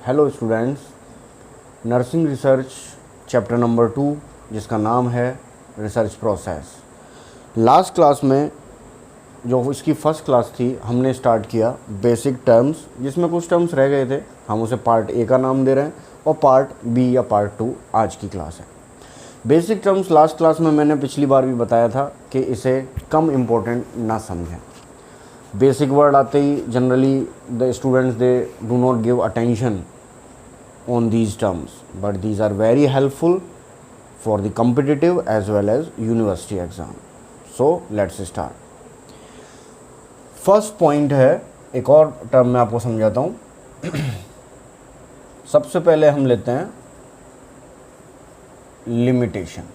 Hello students, nursing research chapter number 2 जिसका नाम है रिसर्च प्रोसेस। लास्ट क्लास में जो इसकी फर्स्ट क्लास थी हमने स्टार्ट किया बेसिक टर्म्स, जिसमें कुछ टर्म्स रह गए थे, हम उसे पार्ट ए का नाम दे रहे हैं और पार्ट बी या पार्ट 2 आज की क्लास है। बेसिक टर्म्स लास्ट क्लास में मैंने पिछली बार भी बताया था कि इसे कम इम्पोर्टेंट ना समझें। बेसिक वर्ड आते ही generally the students they do not give attention on these terms, but these are very helpful for the competitive as well as university exam. So let's start. First point है, एक और term मैं आपको समझाता हूँ। सबसे पहले हम लेते हैं लिमिटेशन।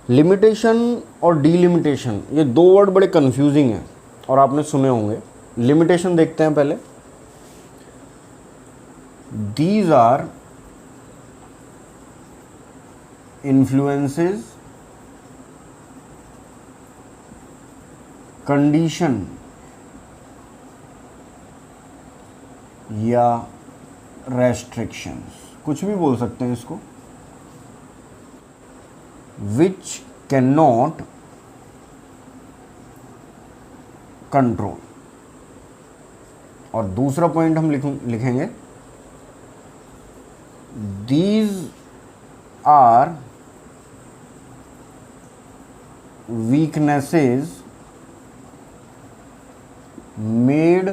लिमिटेशन और डीलिमिटेशन, ये दो वर्ड बड़े कंफ्यूजिंग हैं और आपने सुने होंगे। लिमिटेशन देखते हैं पहले। These are influences, condition या restrictions, कुछ भी बोल सकते हैं इसको, which cannot control। और दूसरा पॉइंट हम लिखेंगे these are weaknesses made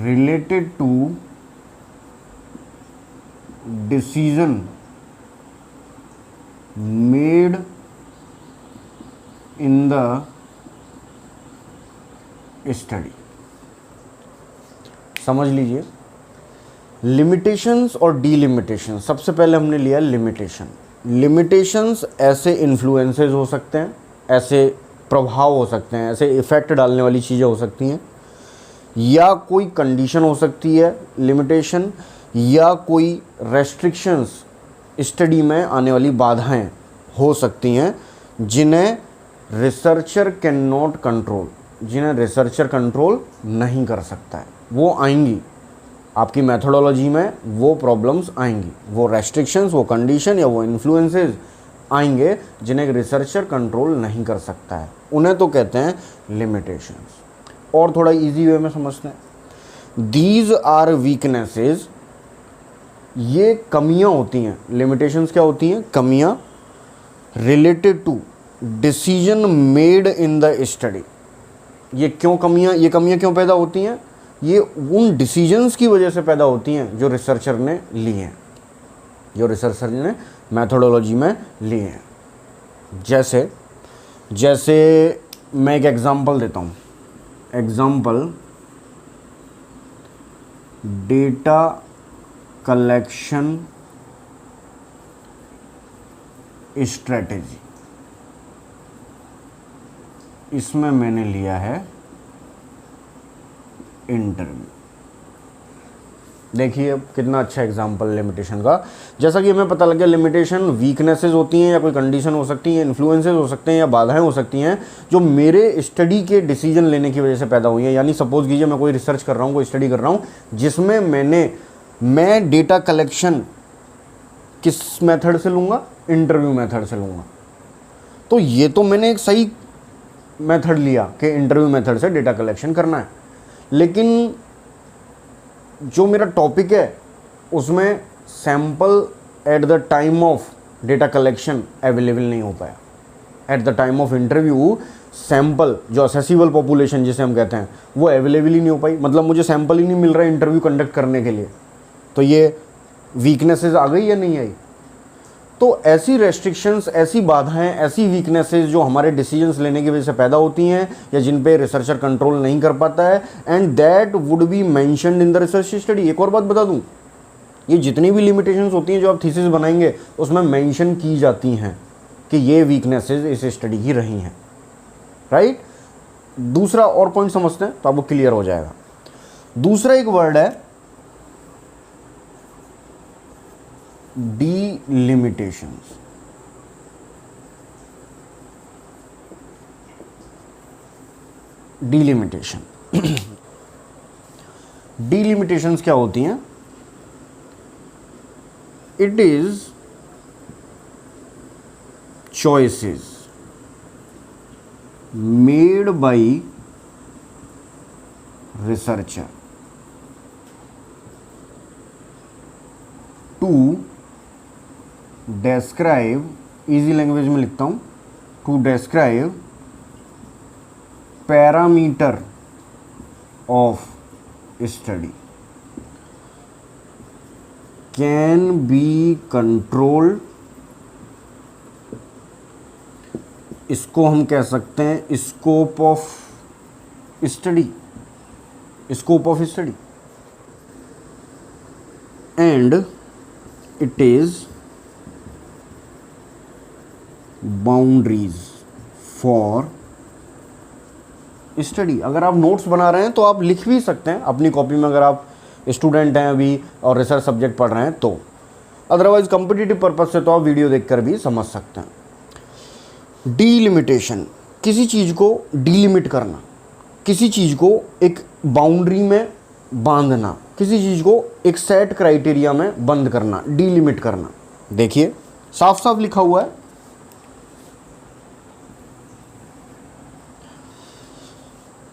related to decision made in the study। समझ लीजिए, लिमिटेशंस और डीलिमिटेशन। सबसे पहले हमने लिया लिमिटेशन। लिमिटेशंस ऐसे इन्फ्लुएंसेस हो सकते हैं, ऐसे प्रभाव हो सकते हैं, ऐसे इफेक्ट डालने वाली चीज़ें हो सकती हैं, या कोई कंडीशन हो सकती है लिमिटेशन, या कोई रेस्ट्रिक्शंस स्टडी में आने वाली बाधाएं हो सकती हैं जिन्हें रिसर्चर कैन नॉट कंट्रोल, जिन्हें रिसर्चर कंट्रोल नहीं कर सकता है। वो आएंगी आपकी मेथोडोलॉजी में, वो प्रॉब्लम्स आएंगी, वो रेस्ट्रिक्शंस, वो कंडीशन या वो इन्फ्लुएंसेस आएंगे जिन्हें रिसर्चर कंट्रोल नहीं कर सकता है। उन्हें तो कहते हैं लिमिटेशंस। और थोड़ा इजी वे में समझते हैं। दीज आर वीकनेसेस, ये कमियां होती हैं। लिमिटेशंस क्या होती हैं? कमियां related to decision made in the study. ये कमियां क्यों पैदा होती हैं? ये उन डिसीजंस की वजह से पैदा होती हैं जो रिसर्चर ने लिए हैं, जो रिसर्चर ने मैथोडोलॉजी में लिए हैं। जैसे मैं एक एग्जांपल देता हूँ। Example, data collection strategy. इसमें मैंने लिया है इंटरव्यू। देखिए अब कितना अच्छा एग्जांपल लिमिटेशन का। जैसा कि हमें पता लग गया, लिमिटेशन वीकनेसेस होती हैं या कोई कंडीशन हो सकती है, इन्फ्लुएंसेस हो सकते हैं या बाधाएं हो सकती हैं जो मेरे स्टडी के डिसीजन लेने की वजह से पैदा हुई हैं। यानी सपोज कीजिए मैं कोई रिसर्च कर रहा हूँ, कोई स्टडी कर रहा हूँ, जिसमें मैं डेटा कलेक्शन किस मेथड से लूँगा? इंटरव्यू मेथड से लूँगा। तो ये तो मैंने एक सही मेथड लिया कि इंटरव्यू मेथड से डेटा कलेक्शन करना है, लेकिन जो मेरा टॉपिक है उसमें sample at the time of data collection available नहीं हो पाया। At the time of interview sample, जो असेसिबल पॉपुलेशन जिसे हम कहते हैं, वो अवेलेबल ही नहीं हो पाई। मतलब मुझे सैंपल ही नहीं मिल रहा इंटरव्यू कंडक्ट करने के लिए। तो ये वीकनेसेस आ गई या नहीं आई? तो ऐसी रेस्ट्रिक्शंस, ऐसी बाधाएं, ऐसी वीकनेसेस जो हमारे डिसीजंस लेने की वजह से पैदा होती हैं या जिन पे रिसर्चर कंट्रोल नहीं कर पाता है, and that would be mentioned in the research study. एक और बात बता दूं, ये जितनी भी लिमिटेशंस होती हैं जो आप थीसिस बनाएंगे उसमें मेंशन की जाती हैं कि ये वीकनेसेस इस स्टडी की रही हैं, राइट। दूसरा और पॉइंट समझते हैं तो आपको क्लियर हो जाएगा। दूसरा एक वर्ड है डीलिमिटेशंस। डीलिमिटेशंस क्या होती हैं? It is choices made by researcher to describe, easy language में लिखता हूँ, to describe parameter of study can be controlled। इसको हम कह सकते हैं scope of study, scope of study, and it is boundaries for study. अगर आप नोट्स बना रहे हैं तो आप लिख भी सकते हैं अपनी कॉपी में, अगर आप स्टूडेंट हैं अभी और रिसर्च सब्जेक्ट पढ़ रहे हैं तो। अदरवाइज कॉम्पिटिटिव पर्पज से तो आप वीडियो देखकर भी समझ सकते हैं। डीलिमिटेशन, किसी चीज़ को डीलिमिट करना, किसी चीज़ को एक बाउंड्री में बांधना, किसी चीज़ को एक सेट क्राइटेरिया में बंद करना, डीलिमिट करना। देखिए साफ साफ लिखा हुआ है,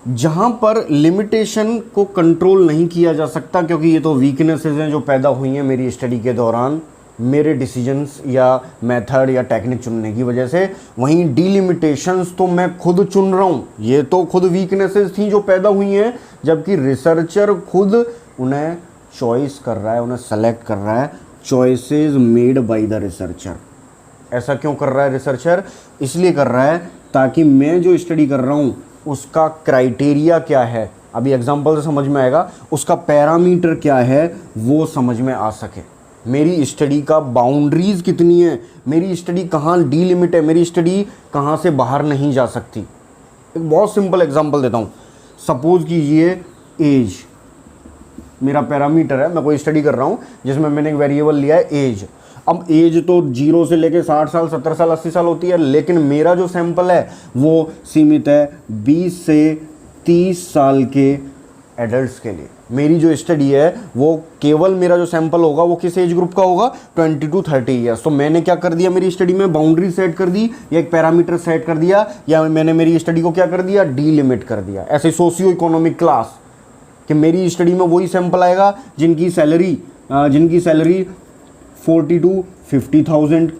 जहां पर लिमिटेशन को कंट्रोल नहीं किया जा सकता, क्योंकि ये तो वीकनेसेस हैं जो पैदा हुई हैं मेरी स्टडी के दौरान, मेरे डिसीजंस या मेथड या टेक्निक चुनने की वजह से। वहीं डीलिमिटेशंस तो मैं खुद चुन रहा हूँ, ये तो खुद वीकनेसेस थी जो पैदा हुई हैं, जबकि रिसर्चर खुद उन्हें चॉइस कर रहा है, उन्हें सेलेक्ट कर रहा है। Choices made by the researcher. ऐसा क्यों कर रहा है रिसर्चर? इसलिए कर रहा है ताकि मैं जो स्टडी कर रहा हूँ उसका क्राइटेरिया क्या है, अभी एग्जाम्पल से समझ में आएगा, उसका पैरामीटर क्या है वो समझ में आ सके। मेरी स्टडी का बाउंड्रीज कितनी है, मेरी स्टडी कहाँ डीलिमिट है, मेरी स्टडी कहाँ से बाहर नहीं जा सकती। एक बहुत सिंपल एग्जांपल देता हूँ। सपोज कीजिए एज मेरा पैरामीटर है, मैं कोई स्टडी कर रहा हूँ जिसमें मैंने एक वेरिएबल लिया है एज। अब एज तो 0 से लेके 60 साल 70 साल 80 साल होती है, लेकिन मेरा जो सैंपल है वो सीमित है 20 से 30 साल के एडल्ट्स के लिए। मेरी जो स्टडी है वो केवल, मेरा जो सैंपल होगा वो किस एज ग्रुप का होगा? 20 to 30 ईयर्स। तो मैंने क्या कर दिया, मेरी स्टडी में बाउंड्री सेट कर दी, या एक पैरामीटर सेट कर दिया, या मैंने मेरी स्टडी को क्या कर दिया? डीलिमिट कर दिया। ऐसे सोशियो इकोनॉमिक क्लास कि मेरी स्टडी में वही सैंपल आएगा जिनकी सैलरी 40 to 50,000।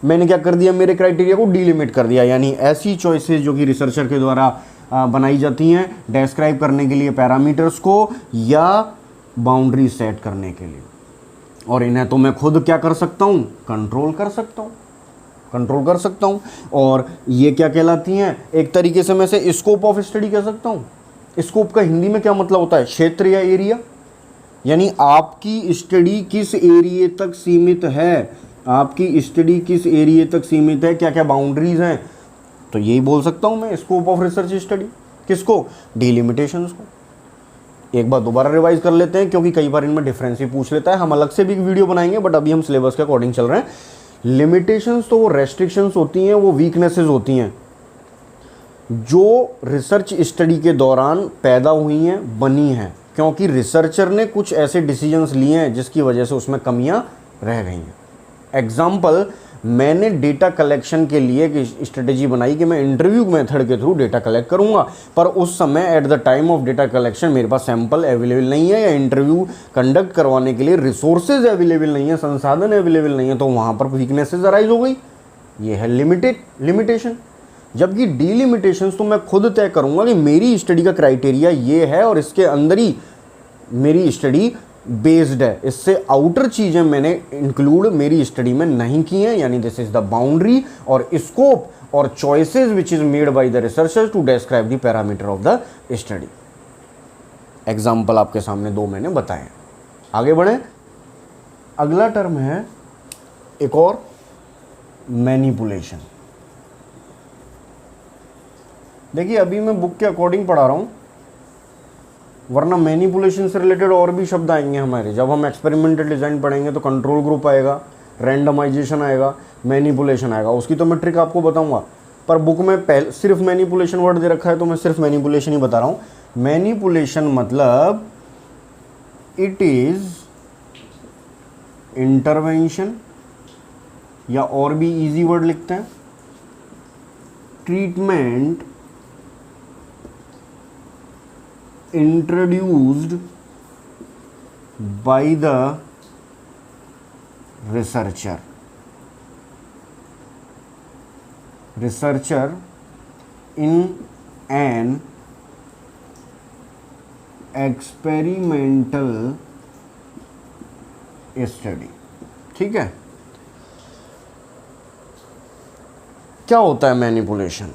मैंने क्या कर दिया? मेरे क्राइटेरिया को डीलिमिट कर दिया। यानी ऐसी चॉइसेस जो कि रिसर्चर के द्वारा बनाई जाती हैं डिस्क्राइब करने के लिए पैरामीटर्स को या बाउंड्री सेट करने के लिए, और इन्हें तो मैं खुद क्या कर सकता हूँ? कंट्रोल कर सकता हूँ। और ये क्या कहलाती हैं? एक तरीके से मैं इसे स्कोप ऑफ स्टडी कह सकता हूँ। स्कोप का हिंदी में क्या मतलब होता है? क्षेत्र या एरिया। यानी आपकी स्टडी किस एरिया तक सीमित है, आपकी स्टडी किस एरिया तक सीमित है, क्या क्या बाउंड्रीज हैं, तो यही बोल सकता हूं मैं स्कोप ऑफ रिसर्च स्टडी। किसको? डीलिमिटेशंस को। एक बार दोबारा रिवाइज कर लेते हैं, क्योंकि कई बार इनमें डिफरेंस ही पूछ लेता है। हम अलग से भी वीडियो बनाएंगे, बट अभी हम सिलेबस के अकॉर्डिंग चल रहे हैं। लिमिटेशंस तो वो रेस्ट्रिक्शंस होती हैं, वो वीकनेसेस होती हैं जो रिसर्च स्टडी के दौरान पैदा हुई हैं, बनी हैं, क्योंकि रिसर्चर ने कुछ ऐसे डिसीजंस लिए हैं जिसकी वजह से उसमें कमियां रह गई हैं। एग्जाम्पल, मैंने डेटा कलेक्शन के लिए एक स्ट्रेटेजी बनाई कि मैं इंटरव्यू मेथड के थ्रू डेटा कलेक्ट करूंगा, पर उस समय at the time of data collection मेरे पास सैंपल अवेलेबल नहीं है, या इंटरव्यू कंडक्ट करवाने के लिए रिसोर्सेज अवेलेबल नहीं है, संसाधन अवेलेबल नहीं है, तो वहाँ पर वीकनेसेस अराइज हो गई। ये है लिमिटेशन। जबकि डीलिमिटेशंस तो मैं खुद तय करूँगा कि मेरी स्टडी का क्राइटेरिया ये है और इसके अंदर ही मेरी स्टडी बेस्ड है, इससे आउटर चीज़ें मैंने इंक्लूड मेरी स्टडी में नहीं की हैं। यानी दिस इज द बाउंड्री और स्कोप और choices which is made by the researchers to describe the parameter of the study. Example आपके सामने 2 मैंने बताए। आगे बढ़े। अगला टर्म है एक और, मैनिपुलेशन। देखिए अभी मैं बुक के अकॉर्डिंग पढ़ा रहा हूँ, वरना मैनिपुलेशन से रिलेटेड और भी शब्द आएंगे हमारे। जब हम एक्सपेरिमेंटल डिज़ाइन पढ़ेंगे तो कंट्रोल ग्रुप आएगा, रैंडमाइजेशन आएगा, मैनिपुलेशन आएगा, उसकी तो मैं ट्रिक आपको बताऊंगा। पर बुक में पहले सिर्फ मैनिपुलेशन वर्ड दे रखा है तो मैं सिर्फ मैनिपुलेशन ही बता रहा हूँ। मैनिपुलेशन मतलब इट इज इंटरवेंशन, या और भी इजी वर्ड लिखते हैं, treatment introduced by the researcher in an experimental study। ठीक है, क्या होता है मैनिपुलेशन?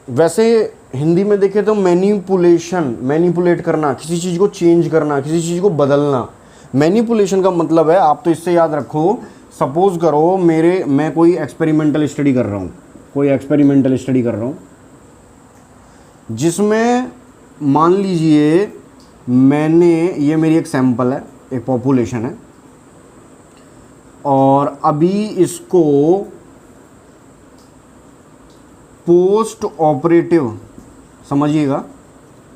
वैसे हिंदी में देखें तो मैनिपुलेशन, मैनिपुलेट करना, किसी चीज़ को चेंज करना, किसी चीज़ को बदलना। मैनिपुलेशन का मतलब है, आप तो इससे याद रखो, सपोज करो मैं कोई एक्सपेरिमेंटल स्टडी कर रहा हूँ, जिसमें मान लीजिए ये मेरी एक सैंपल है, एक पॉपुलेशन है, और अभी इसको पोस्ट ऑपरेटिव, समझिएगा,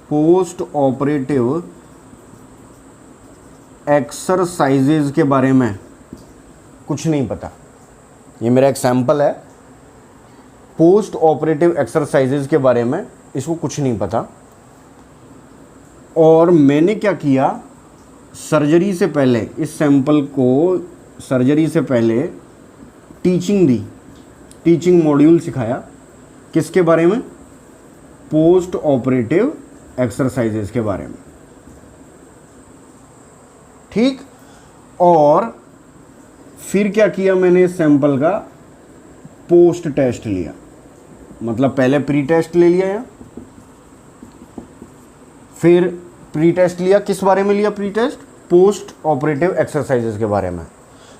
पोस्ट ऑपरेटिव एक्सरसाइजेज के बारे में कुछ नहीं पता। ये मेरा एक सैंपल है, पोस्ट ऑपरेटिव एक्सरसाइजेज के बारे में इसको कुछ नहीं पता, और मैंने क्या किया, सर्जरी से पहले इस सैंपल को सर्जरी से पहले टीचिंग दी, टीचिंग मॉड्यूल सिखाया, किसके बारे में? पोस्ट ऑपरेटिव एक्सरसाइजेज के बारे में। ठीक, और फिर क्या किया मैंने, इस सैंपल का पोस्ट टेस्ट लिया, मतलब पहले प्री टेस्ट ले लिया, या फिर प्री टेस्ट लिया, किस बारे में लिया pre test? Post operative exercises के बारे में।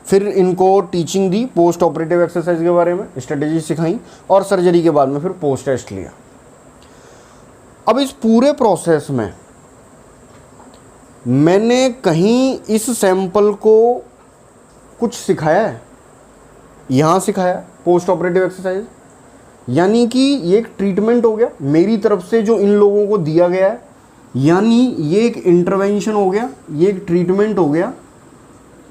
फिर इनको टीचिंग दी पोस्ट ऑपरेटिव एक्सरसाइज के बारे में, स्ट्रेटेजी सिखाई, और सर्जरी के बाद में फिर पोस्ट टेस्ट लिया। अब इस पूरे प्रोसेस में मैंने कहीं इस सैंपल को कुछ सिखाया है? यहाँ सिखाया पोस्ट ऑपरेटिव एक्सरसाइज, यानी कि ये एक ट्रीटमेंट हो गया मेरी तरफ से जो इन लोगों को दिया गया है, यानी ये एक इंटरवेंशन हो गया, ये एक ट्रीटमेंट हो गया।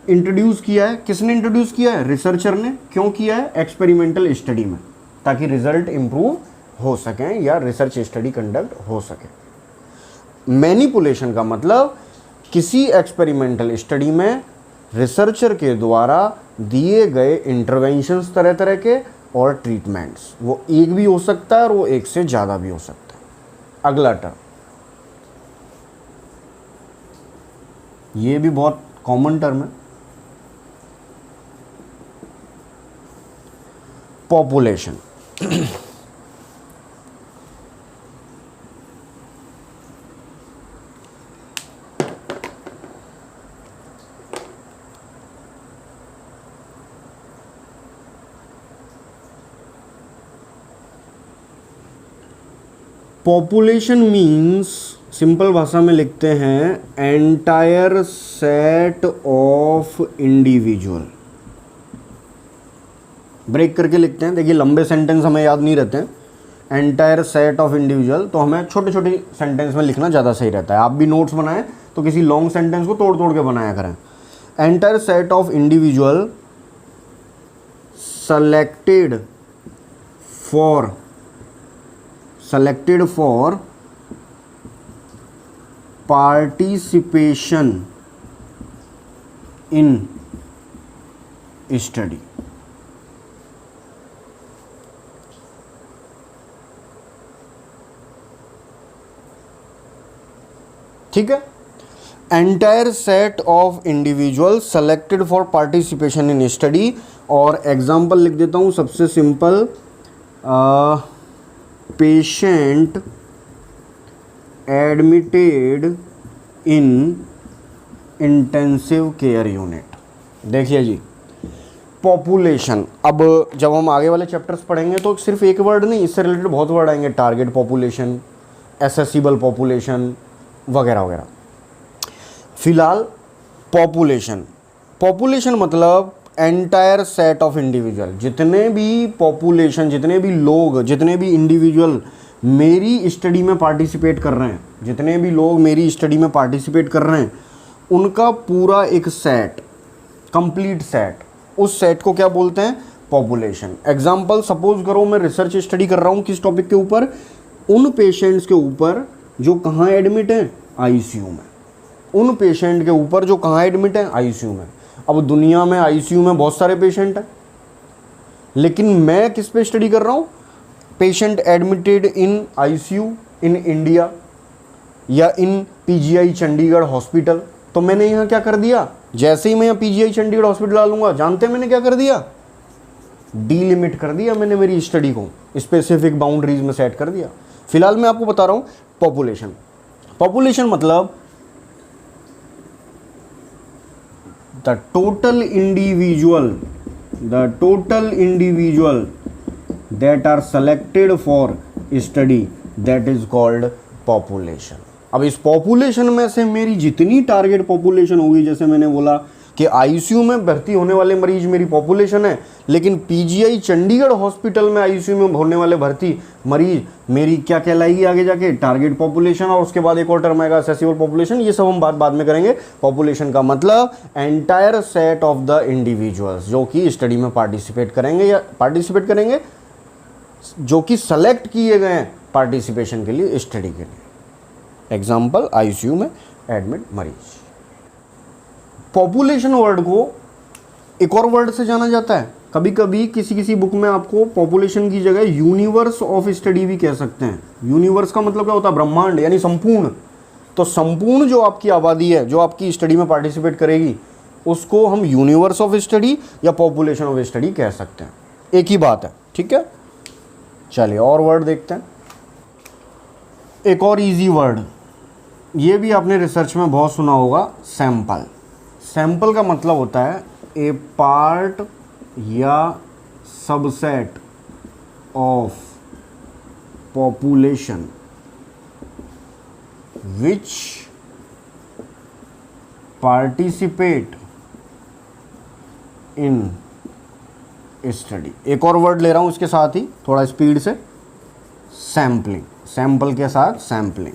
इंट्रोड्यूस किया है, किसने इंट्रोड्यूस किया है? रिसर्चर ने। क्यों किया है? एक्सपेरिमेंटल स्टडी में, ताकि रिजल्ट इंप्रूव हो सकें या रिसर्च स्टडी कंडक्ट हो सके। मैनिपुलेशन का मतलब किसी एक्सपेरिमेंटल स्टडी में रिसर्चर के द्वारा दिए गए इंटरवेंशंस तरह तरह के और ट्रीटमेंट्स, वो एक भी हो सकता है और वो एक से ज़्यादा भी हो सकता है। अगला टर्म, ये भी बहुत कॉमन टर्म है, पॉपुलेशन। पॉपुलेशन मीन्स, सिंपल भाषा में लिखते हैं, entire set of individual. Break करके लिखते हैं, देखिए लंबे सेंटेंस हमें याद नहीं रहते हैं। एंटायर सेट ऑफ इंडिविजुअल, तो हमें छोटे छोटे सेंटेंस में लिखना ज़्यादा सही रहता है। आप भी नोट्स बनाएं तो किसी लॉन्ग सेंटेंस को तोड़ तोड़ के बनाया करें। Entire set of individual selected for participation in study। ठीक है, entire set of individual selected for participation in study. और एग्जाम्पल लिख देता हूँ सबसे simple, patient admitted in intensive care unit. देखिए जी, पॉपुलेशन, अब जब हम आगे वाले चैप्टर्स पढ़ेंगे तो सिर्फ एक वर्ड नहीं, इससे रिलेटेड बहुत वर्ड आएंगे, टारगेट पॉपुलेशन, एसेसिबल पॉपुलेशन वगैरह वगैरह। फिलहाल पॉपुलेशन, पॉपुलेशन मतलब एंटायर सेट ऑफ इंडिविजुअल, जितने भी पॉपुलेशन, जितने भी लोग, जितने भी इंडिविजुअल मेरी स्टडी में पार्टिसिपेट कर रहे हैं, जितने भी लोग मेरी स्टडी में पार्टिसिपेट कर रहे हैं, उनका पूरा एक सेट, कंप्लीट सेट, उस सेट को क्या बोलते हैं? पॉपुलेशन। एग्जाम्पल, सपोज करो मैं रिसर्च स्टडी कर रहा हूँ किस टॉपिक के ऊपर? उन पेशेंट्स के ऊपर जो कहाँ एडमिट हैं? आईसीयू में। उन पेशेंट के ऊपर जो कहाँ एडमिट हैं? आईसीयू में। अब दुनिया में आईसीयू में बहुत सारे पेशेंट हैं, लेकिन मैं किस पे स्टडी कर रहा हूँ? Patient admitted in ICU in India या इन पीजीआई चंडीगढ़ हॉस्पिटल। तो मैंने यहाँ क्या कर दिया? जैसे ही मैं यहाँ पीजीआई चंडीगढ़ हॉस्पिटल डालूंगा, जानते हैं मैंने क्या कर दिया? डीलिमिट कर दिया मैंने मेरी स्टडी को, स्पेसिफिक बाउंड्रीज में सेट कर दिया। फिलहाल मैं आपको बता रहा हूँ पॉपुलेशन। पॉपुलेशन मतलब the total individual that are selected for study, that is called population। अब इस पॉपुलेशन में से मेरी जितनी टारगेट पॉपुलेशन होगी, जैसे मैंने बोला कि आईसीयू में भर्ती होने वाले मरीज मेरी पॉपुलेशन है, लेकिन पीजीआई चंडीगढ़ हॉस्पिटल में आईसीयू में होने वाले भर्ती मरीज मेरी क्या कहलाएगी आगे जाके? Target population. और उसके बाद एक और टर्म आएगा असेसिबल पॉपुलेशन। ये सब हम बाद में करेंगे। पॉपुलेशन का मतलब entire set of the individuals जो कि स्टडी में पार्टिसिपेट करेंगे जो कि सेलेक्ट किए गए हैं पार्टिसिपेशन के लिए, स्टडी के लिए। एग्जाम्पल, आईसीयू में एडमिट मरीज। पॉपुलेशन वर्ड को एक और वर्ड से जाना जाता है, कभी कभी किसी बुक में आपको पॉपुलेशन की जगह यूनिवर्स ऑफ स्टडी भी कह सकते हैं। यूनिवर्स का मतलब क्या होता है? ब्रह्मांड, यानी संपूर्ण। तो संपूर्ण जो आपकी आबादी है, जो आपकी स्टडी में पार्टिसिपेट करेगी, उसको हम यूनिवर्स ऑफ स्टडी या पॉपुलेशन ऑफ स्टडी कह सकते हैं। एक ही बात है, ठीक है। चलिए और वर्ड देखते हैं। एक और इजी वर्ड, ये भी आपने रिसर्च में बहुत सुना होगा, सैंपल। सैंपल का मतलब होता है ए पार्ट या subset of population which participate in study. एक और वर्ड ले रहा हूं इसके साथ ही थोड़ा स्पीड से, सैम्पलिंग। सैंपल के साथ सैम्पलिंग।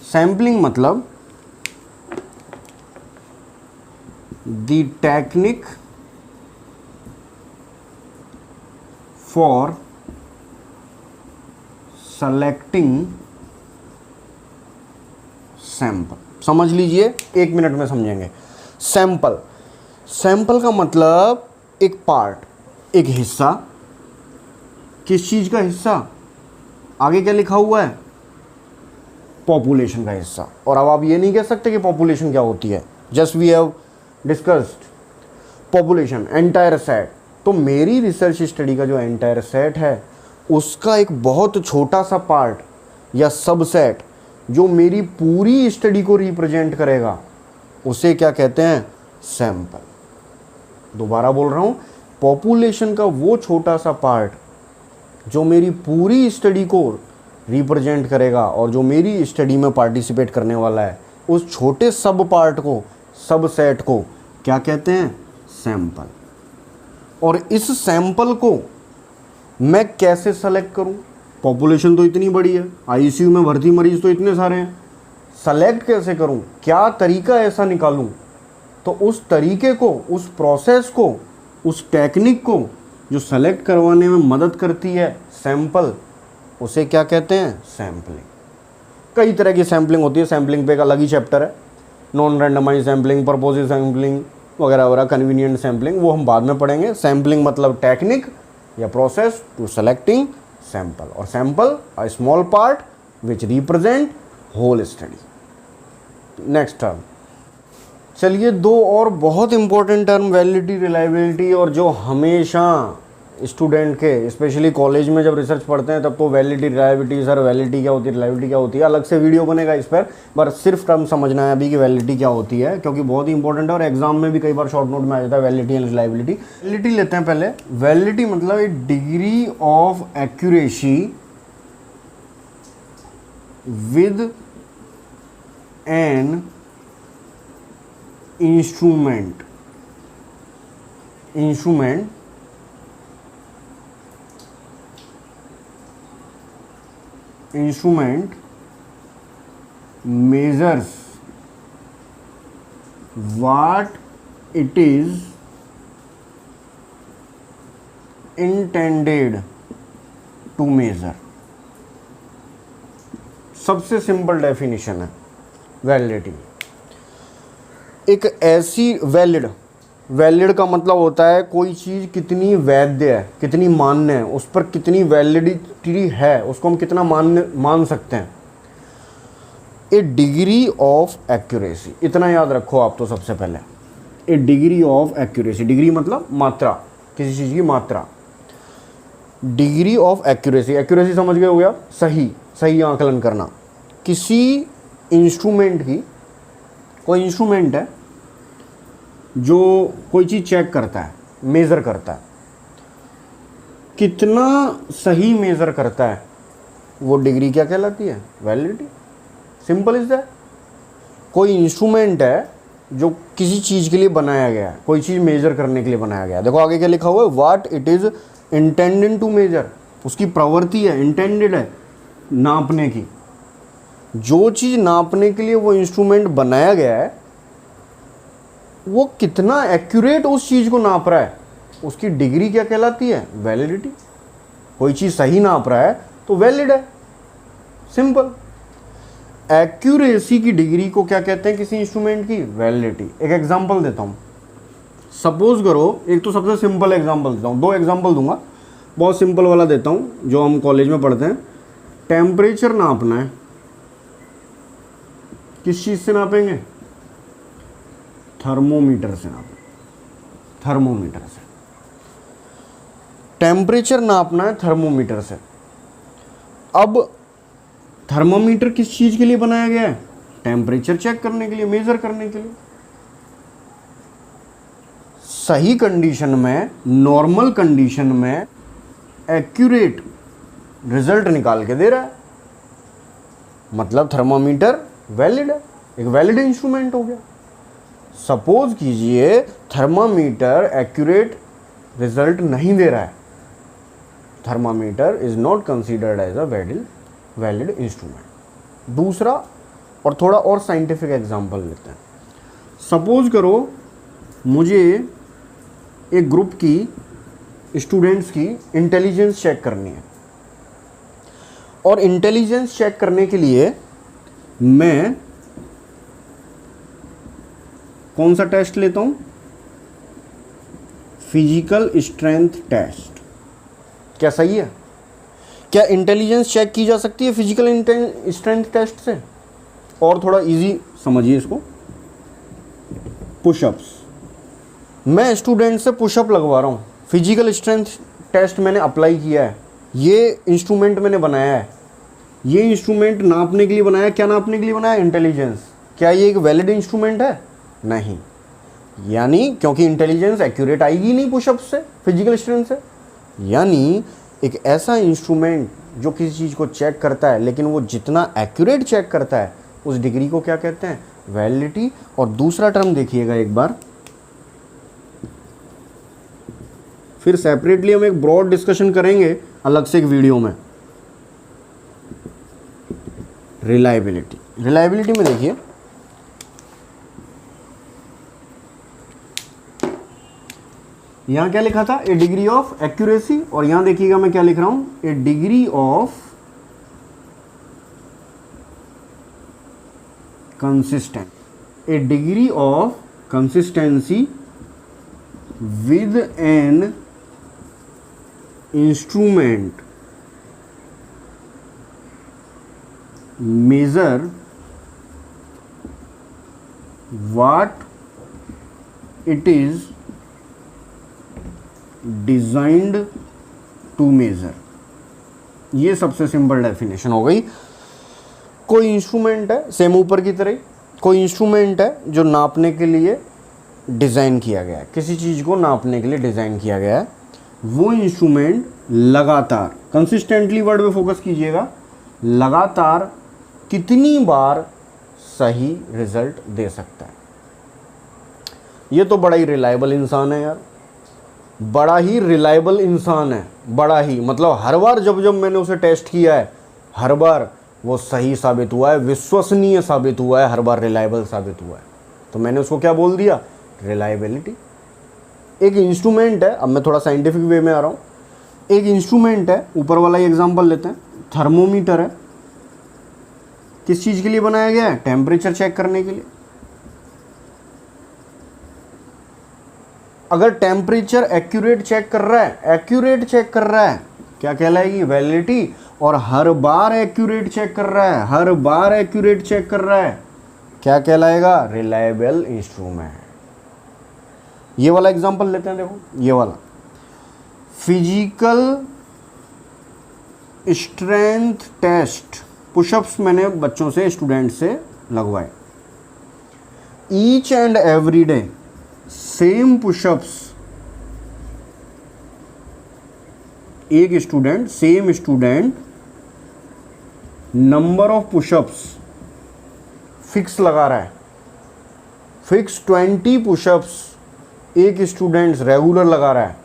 सैम्पलिंग मतलब the technique for selecting sample। समझ लीजिए, एक मिनट में समझेंगे। सैंपल का मतलब एक पार्ट, एक हिस्सा। किस चीज का हिस्सा? आगे क्या लिखा हुआ है? पॉपुलेशन का हिस्सा। और अब आप ये नहीं कह सकते कि पॉपुलेशन क्या होती है। Just we have discussed population, entire set. तो मेरी रिसर्च स्टडी का जो एंटायर सेट है, उसका एक बहुत छोटा सा पार्ट या सबसेट जो मेरी पूरी स्टडी को रिप्रेजेंट करेगा, उसे क्या कहते हैं? सैंपल। दोबारा बोल रहा हूं, पॉपुलेशन का वो छोटा सा पार्ट जो मेरी पूरी स्टडी को रिप्रेजेंट करेगा और जो मेरी स्टडी में पार्टिसिपेट करने वाला है, उस छोटे सब पार्ट को, सबसेट को क्या कहते हैं? सैंपल। और इस सैंपल को मैं कैसे सेलेक्ट करूं? पॉपुलेशन तो इतनी बड़ी है, आईसीयू में भर्ती मरीज तो इतने सारे हैं, सेलेक्ट कैसे करूं? क्या तरीका ऐसा निकालूं? तो उस तरीके को, उस प्रोसेस को, उस टेक्निक को जो सेलेक्ट करवाने में मदद करती है सैंपल, उसे क्या कहते हैं? सैम्पलिंग। कई तरह की सैम्पलिंग होती है, सैम्पलिंग पे एक अलग ही चैप्टर है, नॉन रैंडमाइज सैम्पलिंग, पर्पोजिव सैम्पलिंग वगैरह वगैरह, कन्वीनियंट सैम्पलिंग, वो हम बाद में पढ़ेंगे। सैम्पलिंग मतलब टेक्निक या प्रोसेस टू सेलेक्टिंग सैंपल, और sample a small part which represent whole study. Next term, चलिए दो और बहुत इंपॉर्टेंट टर्म, वैलिडिटी, रिलायबिलिटी, और जो हमेशा स्टूडेंट के, स्पेशली कॉलेज में जब रिसर्च पढ़ते हैं तब तो वैलिडिटी, रिलायबिलिटी, सर वैलिडिटी क्या होती है, रिलायबिलिटी क्या होती है, अलग से वीडियो बनेगा इस पर सिर्फ टर्म समझना है अभी कि वैलिडिटी क्या होती है, क्योंकि बहुत ही इंपॉर्टेंट है और एग्जाम में भी कई बार शॉर्ट नोट में आ जाता है वैलिडिटी एंड रिलायबिलिटी। वैलिडिटी लेते हैं पहले। वैलिडिटी मतलब a degree of accuracy with an instrument measures what it is intended to measure। सबसे सिंपल डेफिनेशन है वैलिडिटी। एक ऐसी वैलिड का मतलब होता है कोई चीज़ कितनी वैध है, कितनी मान्य है, उस पर कितनी वैलिडिटी है, उसको हम कितना मान सकते हैं। ए डिग्री ऑफ एक्यूरेसी, इतना याद रखो आप तो सबसे पहले, ए डिग्री ऑफ एक्यूरेसी, डिग्री मतलब मात्रा, किसी चीज़ की मात्रा। डिग्री ऑफ एक्यूरेसी, एक्यूरेसी समझ गए हो गया, सही आकलन करना। किसी इंस्ट्रूमेंट की, कोई इंस्ट्रूमेंट है जो कोई चीज़ चेक करता है, मेज़र करता है, कितना सही मेज़र करता है, वो डिग्री क्या कहलाती है? वैलिडिटी। Simple is that. कोई इंस्ट्रूमेंट है जो किसी चीज़ के लिए बनाया गया है, कोई चीज़ मेज़र करने के लिए बनाया गया है। देखो आगे क्या लिखा हुआ है, what it is intended to measure, उसकी प्रवृत्ति है, इंटेंडेड है नापने की। जो चीज़ नापने के लिए वो इंस्ट्रूमेंट बनाया गया है, वो कितना एक्यूरेट उस चीज़ को नाप रहा है, उसकी डिग्री क्या कहलाती है? वैलिडिटी। कोई चीज़ सही नाप रहा है तो वैलिड है, सिंपल। एक्यूरेसी की डिग्री को क्या कहते हैं किसी इंस्ट्रूमेंट की? वैलिडिटी। एक एग्जांपल देता हूँ। सपोज करो, एक तो सबसे सिंपल एग्जांपल देता हूँ, दो एग्जांपल दूंगा, बहुत सिंपल वाला देता हूँ जो हम कॉलेज में पढ़ते हैं। टेम्परेचर नापना है, किस चीज़ से नापेंगे? थर्मोमीटर से नापेंगे, थर्मोमीटर से। टेम्परेचर नापना है थर्मोमीटर से। अब थर्मोमीटर किस चीज़ के लिए बनाया गया है? टेम्परेचर चेक करने के लिए, मेजर करने के लिए। सही कंडीशन में, नॉर्मल कंडीशन में एक्यूरेट रिजल्ट निकाल के दे रहा है, मतलब थर्मोमीटर वैलिड है, एक वैलिड इंस्ट्रूमेंट हो गया। सपोज कीजिए थर्मामीटर एक्यूरेट रिजल्ट नहीं दे रहा है, thermometer is not considered as a valid instrument. दूसरा और थोड़ा और साइंटिफिक एग्जांपल लेते हैं। सपोज करो मुझे एक ग्रुप की स्टूडेंट्स की इंटेलिजेंस चेक करनी है, और इंटेलिजेंस चेक करने के लिए मैं कौन सा टेस्ट लेता हूं? Physical strength test. क्या सही है? क्या इंटेलिजेंस चेक की जा सकती है फिजिकल स्ट्रेंथ टेस्ट से? और थोड़ा इजी समझिए इसको, पुशअप्स। मैं स्टूडेंट से पुशअप लगवा रहा हूँ, फिजिकल स्ट्रेंथ टेस्ट मैंने अप्लाई किया है, ये इंस्ट्रूमेंट मैंने बनाया है, ये इंस्ट्रूमेंट नापने के लिए बनाया। क्या नापने के लिए बनाया? इंटेलिजेंस। क्या ये एक वैलिड इंस्ट्रूमेंट है? नहीं। यानी क्योंकि इंटेलिजेंस एक्यूरेट आएगी नहीं पुशअप से, फिजिकल स्ट्रेंथ से। यानी एक ऐसा इंस्ट्रूमेंट जो किसी चीज़ को चेक करता है, लेकिन वो जितना एक्यूरेट चेक करता है, उस डिग्री को क्या कहते हैं? वैलिडिटी। और दूसरा टर्म देखिएगा एक बार, फिर सेपरेटली हम एक ब्रॉड डिस्कशन करेंगे अलग से एक वीडियो में। रिलायबिलिटी। रिलायबिलिटी में देखिए, यहां क्या लिखा था? A degree of accuracy. और यहां देखिएगा मैं क्या लिख रहा हूं? A degree of consistent. A degree of consistency with an instrument measure what it is designed to measure। ये सबसे सिंपल डेफिनेशन हो गई। कोई इंस्ट्रूमेंट है, सेम ऊपर की तरह, कोई इंस्ट्रूमेंट है जो नापने के लिए डिज़ाइन किया गया है, किसी चीज़ को नापने के लिए डिज़ाइन किया गया है। वो इंस्ट्रूमेंट लगातार, कंसिस्टेंटली वर्ड पे फोकस कीजिएगा, लगातार कितनी बार सही रिजल्ट दे सकता है। ये तो बड़ा ही रिलायबल इंसान है यार, बड़ा ही रिलायबल इंसान है, बड़ा ही, मतलब हर बार जब जब मैंने उसे टेस्ट किया है हर बार वो सही साबित हुआ है, विश्वसनीय साबित हुआ है, हर बार रिलायबल साबित हुआ है। तो मैंने उसको क्या बोल दिया, रिलायबिलिटी। एक इंस्ट्रूमेंट है, अब मैं थोड़ा साइंटिफिक वे में आ रहा हूँ, एक इंस्ट्रूमेंट है, ऊपर वाला ही एग्जांपल लेते हैं, थर्मोमीटर है, किस चीज़ के लिए बनाया गया है, टेम्परेचर चेक करने के लिए। अगर टेम्परेचर एक्यूरेट चेक कर रहा है, एक्यूरेट चेक कर रहा है, क्या कहलाएगी, वैलिडिटी। और हर बार एक्यूरेट चेक कर रहा है, हर बार एक्यूरेट चेक कर रहा है, क्या कहलाएगा, रिलायबल इंस्ट्रूमेंट। ये वाला एग्जांपल लेते हैं, देखो ये वाला, फिजिकल स्ट्रेंथ टेस्ट, पुशअप्स मैंने बच्चों से, स्टूडेंट से लगवाए, each and every day same pushups, एक student, same student, number of pushups fix लगा रहा है, फिक्स 20 पुशअप्स एक स्टूडेंट रेगुलर लगा रहा है,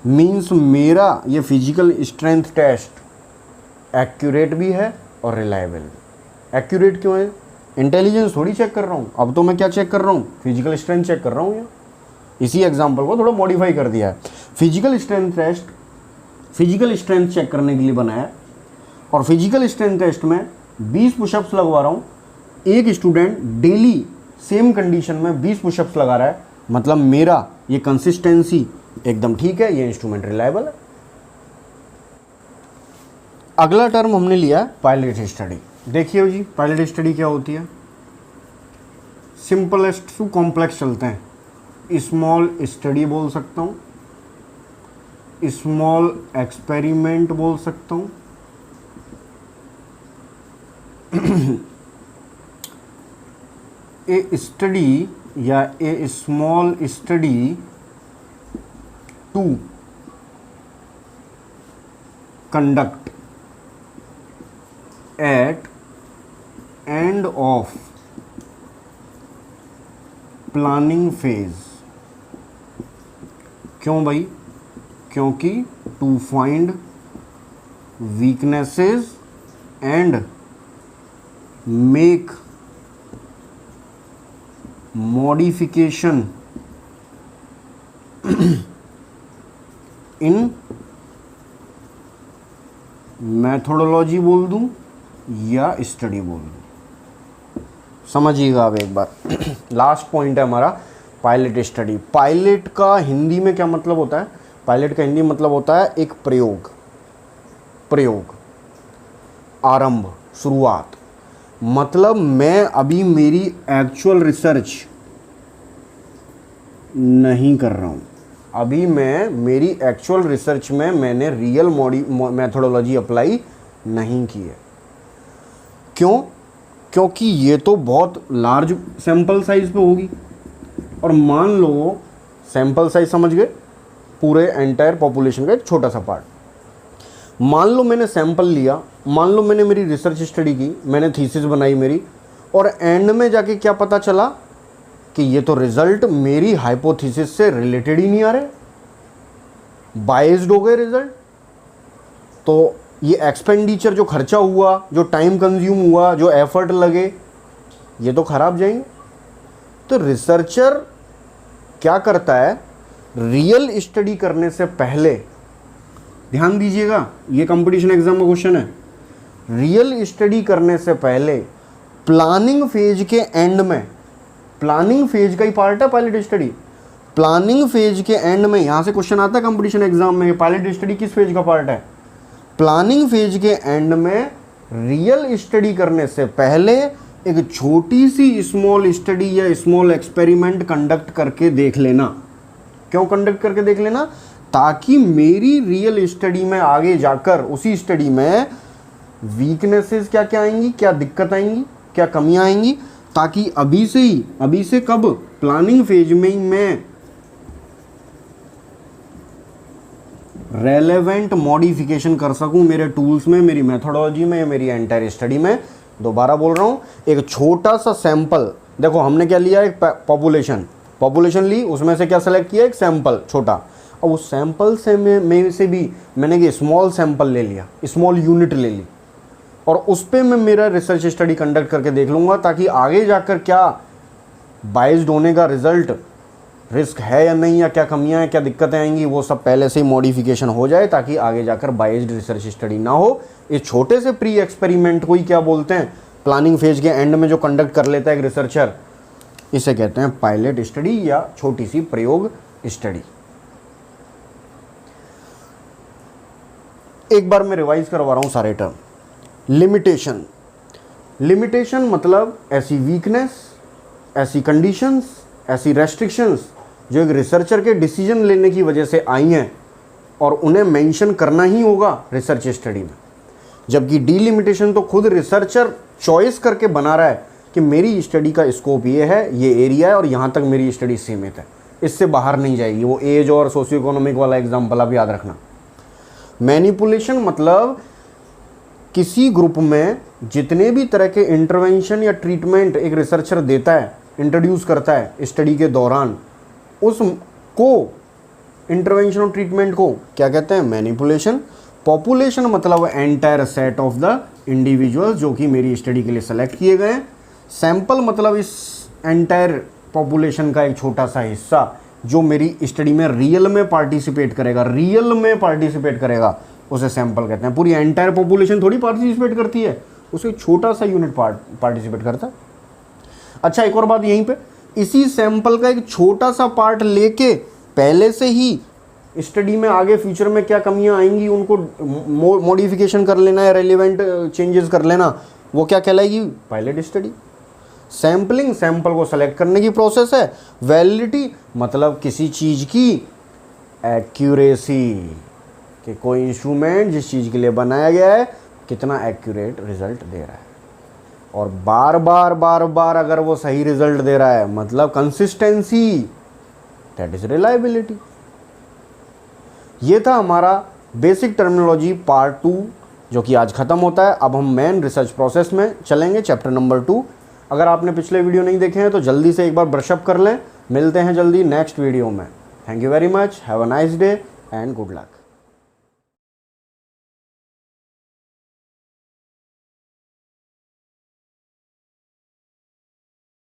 मीन्स मेरा ये फिजिकल स्ट्रेंथ टेस्ट एक्यूरेट भी है और रिलायबल भी। एक्यूरेट क्यों है, इंटेलिजेंस थोड़ी चेक कर रहा हूँ, अब तो मैं क्या चेक कर रहा हूँ, फिजिकल स्ट्रेंथ चेक कर रहा हूँ। इसी एग्जांपल को थोड़ा मॉडिफाई कर दिया है, physical strength test physical strength check करने के लिए बनाया है, और फिजिकल स्ट्रेंथ टेस्ट में 20 पुशअप्स लगवा रहा हूँ, एक स्टूडेंट डेली सेम कंडीशन में 20 पुशअप्स लगा रहा है, मतलब मेरा ये कंसिस्टेंसी एकदम ठीक है, ये इंस्ट्रूमेंट रिलायबल है। अगला टर्म हमने लिया पायलट स्टडी। देखिए जी, पायलट स्टडी क्या होती है, सिंपलेस्ट टू कॉम्प्लेक्स चलते हैं। स्मॉल स्टडी बोल सकता हूँ, स्मॉल एक्सपेरिमेंट बोल सकता हूँ, ए स्टडी या a small study to conduct at end of planning phase. क्यों भाई, क्योंकि to find weaknesses and make modification in methodology बोल दूं या स्टडी बोल दूं, समझिएगा आप एक बार। लास्ट पॉइंट है हमारा पायलट स्टडी। पायलट का हिंदी में क्या मतलब होता है, पायलट का हिंदी मतलब होता है एक प्रयोग, प्रयोग, आरंभ, शुरुआत। मतलब मैं अभी मेरी एक्चुअल रिसर्च नहीं कर रहा हूँ, अभी मैं मेरी एक्चुअल रिसर्च में मैंने रियल मैथोडोलॉजी अप्लाई नहीं की है। क्यों, क्योंकि ये तो बहुत लार्ज सैंपल साइज पे होगी, और मान लो सैंपल साइज समझ गए, पूरे एंटायर पॉपुलेशन का एक छोटा सा पार्ट। मान लो मैंने सैंपल लिया, मान लो मैंने मेरी रिसर्च स्टडी की, मैंने थीसिस बनाई मेरी, और एंड में जाके क्या पता चला कि ये तो रिजल्ट मेरी हाइपोथेसिस से रिलेटेड ही नहीं आ रहे, बाइज्ड हो गए रिजल्ट। तो ये एक्सपेंडिचर जो खर्चा हुआ, जो टाइम कंज्यूम हुआ, जो एफर्ट लगे, ये तो खराब जाएंगे। तो रिसर्चर क्या करता है, रियल स्टडी करने से पहले, ध्यान दीजिएगा ये कंपटीशन एग्जाम का क्वेश्चन है, रियल स्टडी करने से पहले प्लानिंग फेज के एंड में, प्लानिंग फेज का ही पार्ट है पायलट स्टडी, प्लानिंग फेज के एंड में, यहां से क्वेश्चन आता है कंपटीशन एग्जाम में, पायलट स्टडी किस फेज का पार्ट है, प्लानिंग फेज के एंड में रियल स्टडी करने से पहले एक छोटी सी स्मॉल स्टडी या स्मॉल एक्सपेरिमेंट कंडक्ट करके देख लेना। क्यों कंडक्ट करके देख लेना, ताकि मेरी रियल स्टडी में आगे जाकर उसी स्टडी में वीकनेसेस क्या क्या आएंगी, क्या दिक्कत आएंगी, क्या कमियां आएंगी, ताकि अभी से ही, अभी से कब, प्लानिंग फेज में ही मैं रेलेवेंट मॉडिफिकेशन कर सकूं मेरे टूल्स में, मेरी मेथोडोलॉजी में, मेरी एंटायर स्टडी में। दोबारा बोल रहा हूं, एक छोटा सा सैंपल, देखो हमने क्या लिया, एक पॉपुलेशन, पॉपुलेशन ली, उसमें से क्या सेलेक्ट किया, एक सैंपल छोटा, और उस सैंपल से में से भी मैंने ये स्मॉल सैंपल ले लिया, स्मॉल यूनिट ले ली, और उस पर मैं मेरा रिसर्च स्टडी कंडक्ट करके देख लूँगा, ताकि आगे जाकर क्या बाइज्ड होने का रिजल्ट, रिस्क है या नहीं, या क्या कमियां हैं, क्या दिक्कतें आएंगी, वो सब पहले से ही मॉडिफिकेशन हो जाए, ताकि आगे जाकर बाइज्ड रिसर्च स्टडी ना हो। इस छोटे से प्री एक्सपेरिमेंट को ही क्या बोलते हैं, प्लानिंग फेज के एंड में जो कंडक्ट कर लेता है एक रिसर्चर, इसे कहते हैं पायलट स्टडी या छोटी सी प्रयोग स्टडी। एक बार मैं रिवाइज करवा रहा हूं सारे टर्म। लिमिटेशन, लिमिटेशन मतलब ऐसी वीकनेस, ऐसी कंडीशंस, ऐसी रेस्ट्रिक्शंस जो एक रिसर्चर के डिसीजन लेने की वजह से आई हैं और उन्हें मेंशन करना ही होगा रिसर्च स्टडी में। जबकि डीलिमिटेशन तो खुद रिसर्चर चॉइस करके बना रहा है कि मेरी स्टडी का स्कोप ये है, ये एरिया है और यहाँ तक मेरी स्टडी सीमित है, इससे बाहर नहीं जाएगी। वो एज और सोशियो इकोनॉमिक वाला एग्जाम्पल आप याद रखना। मैनिपुलेशन मतलब किसी ग्रुप में जितने भी तरह के इंटरवेंशन या ट्रीटमेंट एक रिसर्चर देता है, इंट्रोड्यूस करता है स्टडी के दौरान, उसको इंटरवेंशन और ट्रीटमेंट को क्या कहते हैं, मैनिपुलेशन। पॉपुलेशन मतलब entire set of the individuals जो कि मेरी स्टडी के लिए सेलेक्ट किए गए हैं। सैंपल मतलब इस एंटायर पॉपुलेशन का एक छोटा सा हिस्सा जो मेरी स्टडी में रियल में पार्टिसिपेट करेगा, रियल में पार्टिसिपेट करेगा, उसे सैंपल कहते हैं। पूरी एंटायर पॉपुलेशन थोड़ी पार्टिसिपेट करती है, उसे छोटा सा यूनिट पार्टिसिपेट करता है। अच्छा, एक और बात यहीं पे, इसी सैंपल का एक छोटा सा पार्ट लेके पहले से ही स्टडी में आगे फ्यूचर में क्या कमियां आएंगी उनको मॉडिफिकेशन कर लेना है, रेलिवेंट चेंजेस कर लेना, वो क्या कहलाएगी, पायलट स्टडी। सैम्पलिंग सैंपल को सेलेक्ट करने की प्रोसेस है। वैलिडिटी मतलब किसी चीज़ की एक्यूरेसी, कि कोई इंस्ट्रूमेंट जिस चीज़ के लिए बनाया गया है कितना एक्यूरेट रिजल्ट दे रहा है, और बार बार बार बार अगर वो सही रिजल्ट दे रहा है मतलब कंसिस्टेंसी, दैट इज रिलायबिलिटी। ये था हमारा बेसिक टर्मिनोलॉजी पार्ट 2 जो कि आज ख़त्म होता है। अब हम मेन रिसर्च प्रोसेस में चलेंगे, चैप्टर नंबर 2। अगर आपने पिछले वीडियो नहीं देखे हैं तो जल्दी से एक बार ब्रशअप कर लें। मिलते हैं जल्दी नेक्स्ट वीडियो में। Thank you very much, have a nice day and good luck.